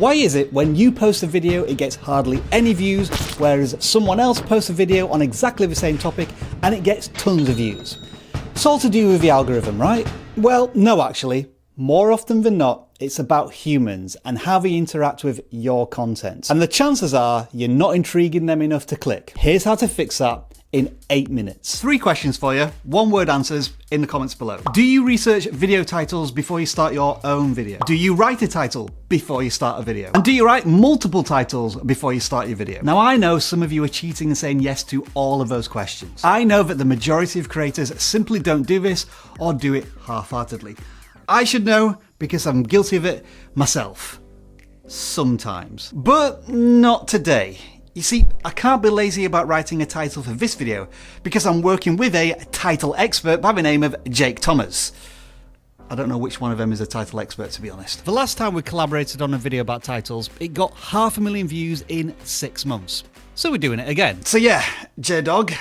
Why is it when you post a video it gets hardly any views, whereas someone else posts a video on exactly the same topic and it gets tons of views? It's all to do with the algorithm, right? Well, no actually. More often than not, it's about humans and how they interact with your content. And the chances are you're not intriguing them enough to click. Here's how to fix that in 8 minutes. 3 questions for you, 1-word answers in the comments below. Do you research video titles before you start your own video? Do you write a title before you start a video? And do you write multiple titles before you start your video? Now I know some of you are cheating and saying yes to all of those questions. I know that the majority of creators simply don't do this or do it half-heartedly. I should know because I'm guilty of it myself. Sometimes. But not today. You see, I can't be lazy about writing a title for this video because I'm working with a title expert by the name of Jake Thomas. I don't know which one of them is a title expert, to be honest. The last time we collaborated on a video about titles, it got 500,000 views in 6 months. So we're doing it again. So yeah, J-Dog.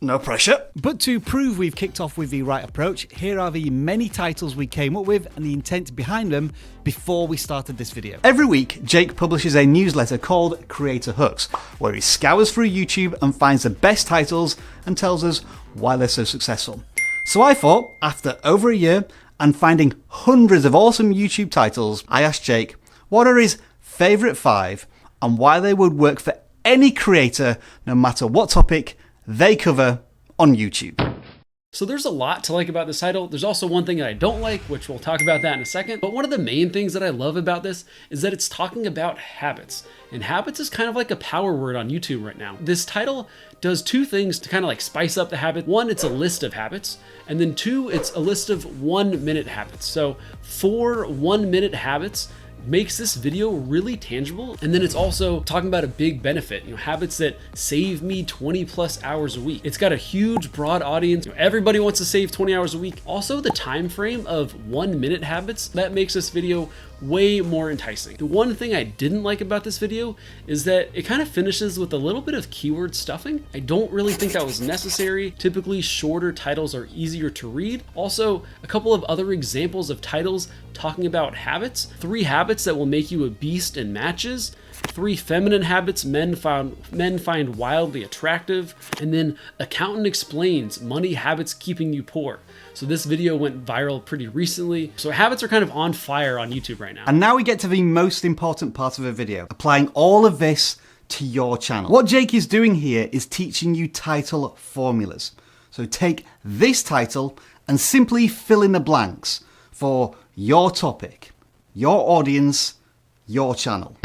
No pressure. But to prove we've kicked off with the right approach, here are the many titles we came up with and the intent behind them before we started this video. Every week, Jake publishes a newsletter called Creator Hooks, where he scours through YouTube and finds the best titles and tells us why they're so successful. So I thought, after over a year and finding hundreds of awesome YouTube titles, I asked Jake what are his favourite 5 and why they would work for any creator, no matter what topic they cover on YouTube. So there's a lot to like about this title. There's also one thing that I don't like, which we'll talk about that in a second. But one of the main things that I love about this is that it's talking about habits. And habits is kind of like a power word on YouTube right now. This title does 2 things to kind of like spice up the habit. 1, it's a list of habits. And then 2, it's a list of 1-minute habits. So 4 1-minute habits makes this video really tangible. And then it's also talking about a big benefit, habits that save me 20+ hours a week. It's got a huge broad audience. Everybody wants to save 20 hours a week. Also the time frame of 1-minute habits, that makes this video way more enticing. The one thing I didn't like about this video is that it kind of finishes with a little bit of keyword stuffing. I don't really think that was necessary. Typically shorter titles are easier to read. Also, a couple of other examples of titles talking about habits. 3 habits that will make you a beast in matches. 3 feminine habits men find wildly attractive. And then accountant explains money habits keeping you poor. So this video went viral pretty recently. So habits are kind of on fire on YouTube right now. And now we get to the most important part of the video, applying all of this to your channel. What Jake is doing here is teaching you title formulas. So take this title and simply fill in the blanks for your topic, your audience, your channel.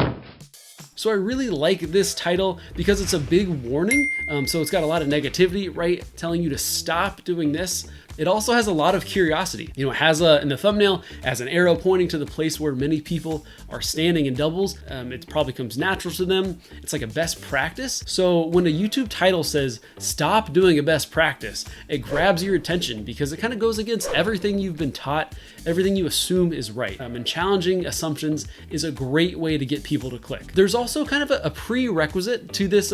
So I really like this title because it's a big warning. So it's got a lot of negativity, right? Telling you to stop doing this. It also has a lot of curiosity. It has in the thumbnail, has an arrow pointing to the place where many people are standing in doubles. It probably comes natural to them. It's like a best practice. So when a YouTube title says, stop doing a best practice, it grabs your attention because it kind of goes against everything you've been taught, everything you assume is right. And challenging assumptions is a great way to get people to click. There's also kind of a prerequisite to this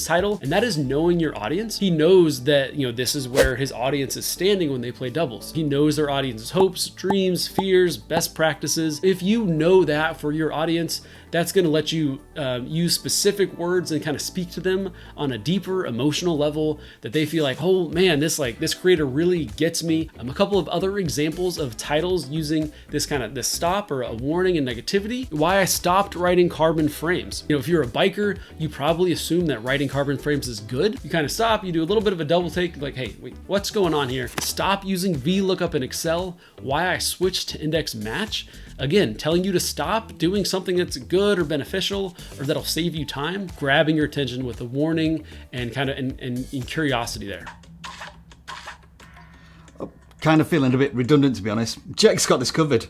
title, and that is knowing your audience. He knows that, this is where his audience is standing when they play doubles. He knows their audience's hopes, dreams, fears, best practices. If you know that for your audience, that's going to let you use specific words and kind of speak to them on a deeper emotional level that they feel like, oh man, this creator really gets me. A couple of other examples of titles using this stop or a warning and negativity. Why I stopped writing carbon frames. If you're a biker, you probably assume that writing carbon frames is good. You kind of stop, you do a little bit of a double take, like, hey, wait, what's going on here? Stop using VLOOKUP in Excel. Why I switched to index match. Again, telling you to stop doing something that's good or beneficial or that'll save you time, grabbing your attention with a warning and kind of in curiosity there. Kind of feeling a bit redundant, to be honest. Jake's got this covered.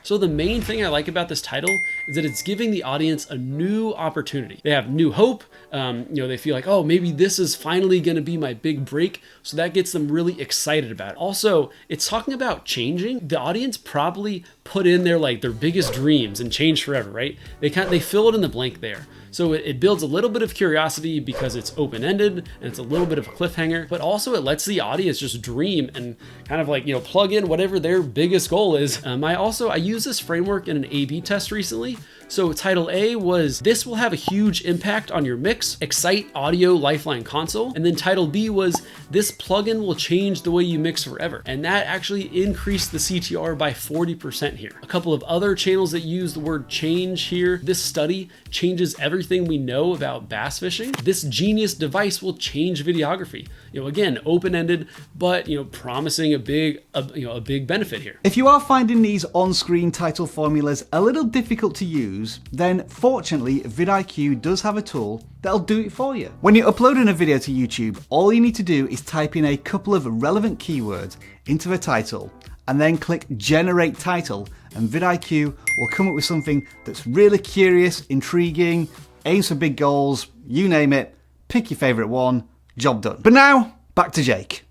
So the main thing I like about this title is that it's giving the audience a new opportunity. They have new hope. They feel like, oh, maybe this is finally going to be my big break. So that gets them really excited about it. Also, it's talking about changing. The audience probably put in their biggest dreams and change forever, right? They fill it in the blank there. So it builds a little bit of curiosity because it's open-ended and it's a little bit of a cliffhanger, but also it lets the audience just dream and kind of like, plug in whatever their biggest goal is. I used this framework in an A/B test recently. So title A was, this will have a huge impact on your mix, Excite Audio Lifeline Console. And then title B was, this plugin will change the way you mix forever. And that actually increased the CTR by 40% here. A couple of other channels that use the word change here. This study changes everything we know about bass fishing. This genius device will change videography. Again, open-ended, but promising a big benefit here. If you are finding these on-screen title formulas a little difficult to use, then fortunately vidIQ does have a tool that'll do it for you. When you're uploading a video to YouTube, all you need to do is type in a couple of relevant keywords into the title and then click Generate Title, and vidIQ will come up with something that's really curious, intriguing, aims for big goals, you name it, pick your favorite one, job done. But now, back to Jake.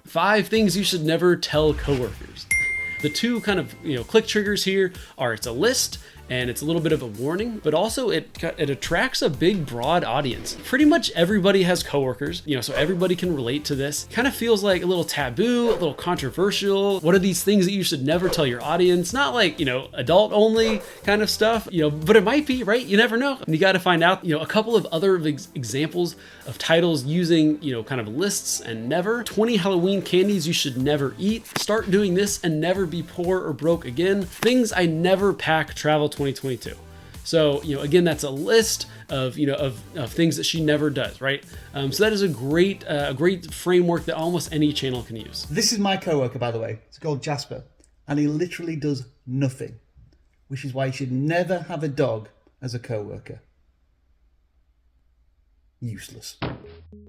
5 things you should never tell coworkers. The two kind of click triggers here are, it's a list and it's a little bit of a warning, but also it attracts a big, broad audience. Pretty much everybody has coworkers, so everybody can relate to this. Kind of feels like a little taboo, a little controversial. What are these things that you should never tell your audience? Not like, adult only kind of stuff, but it might be, right? You never know. And you got to find out, a couple of other examples of titles using, kind of lists and never. 20 Halloween candies you should never eat. Start doing this and never be poor or broke again. Things I never pack travel 2022. So, again, that's a list of things that she never does, right? So that is a great framework that almost any channel can use. This is my coworker, by the way. It's called Jasper, and he literally does nothing, which is why you should never have a dog as a coworker. Useless.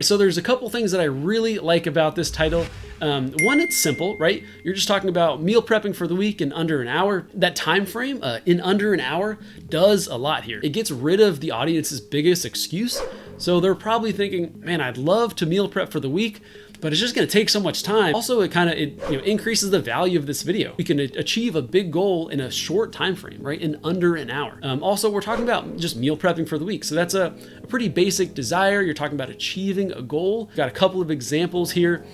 So there's a couple things that I really like about this title. One, it's simple, right? You're just talking about meal prepping for the week in under an hour. That time frame in under an hour does a lot here. It gets rid of the audience's biggest excuse. So they're probably thinking, man, I'd love to meal prep for the week, but it's just going to take so much time. Also, it increases the value of this video. We can achieve a big goal in a short time frame, right? In under an hour. Also, we're talking about just meal prepping for the week. So that's a pretty basic desire. You're talking about achieving a goal. Got a couple of examples here.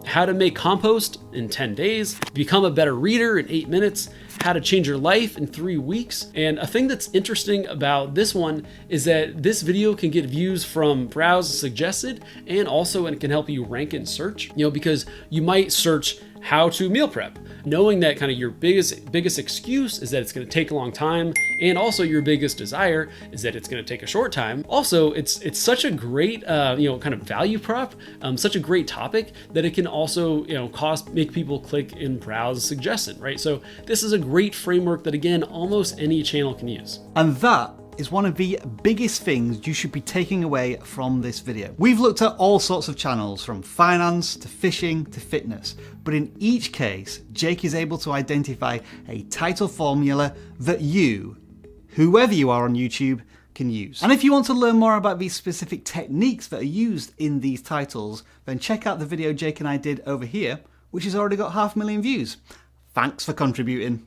How to make compost in 10 days, become a better reader in 8 minutes, how to change your life in 3 weeks. And a thing that's interesting about this one is that this video can get views from browse suggested, and also it can help you rank in search, because you might search how to meal prep, knowing that kind of your biggest excuse is that it's going to take a long time, and also your biggest desire is that it's going to take a short time. Also, it's such a great kind of value prop, such a great topic that it can also make people click and browse suggested, right? So this is a great framework that, again, almost any channel can use. And that is one of the biggest things you should be taking away from this video. We've looked at all sorts of channels, from finance to fishing to fitness, but in each case, Jake is able to identify a title formula that you, whoever you are on YouTube, can use. And if you want to learn more about these specific techniques that are used in these titles, then check out the video Jake and I did over here, which has already got 500,000 views. Thanks for contributing.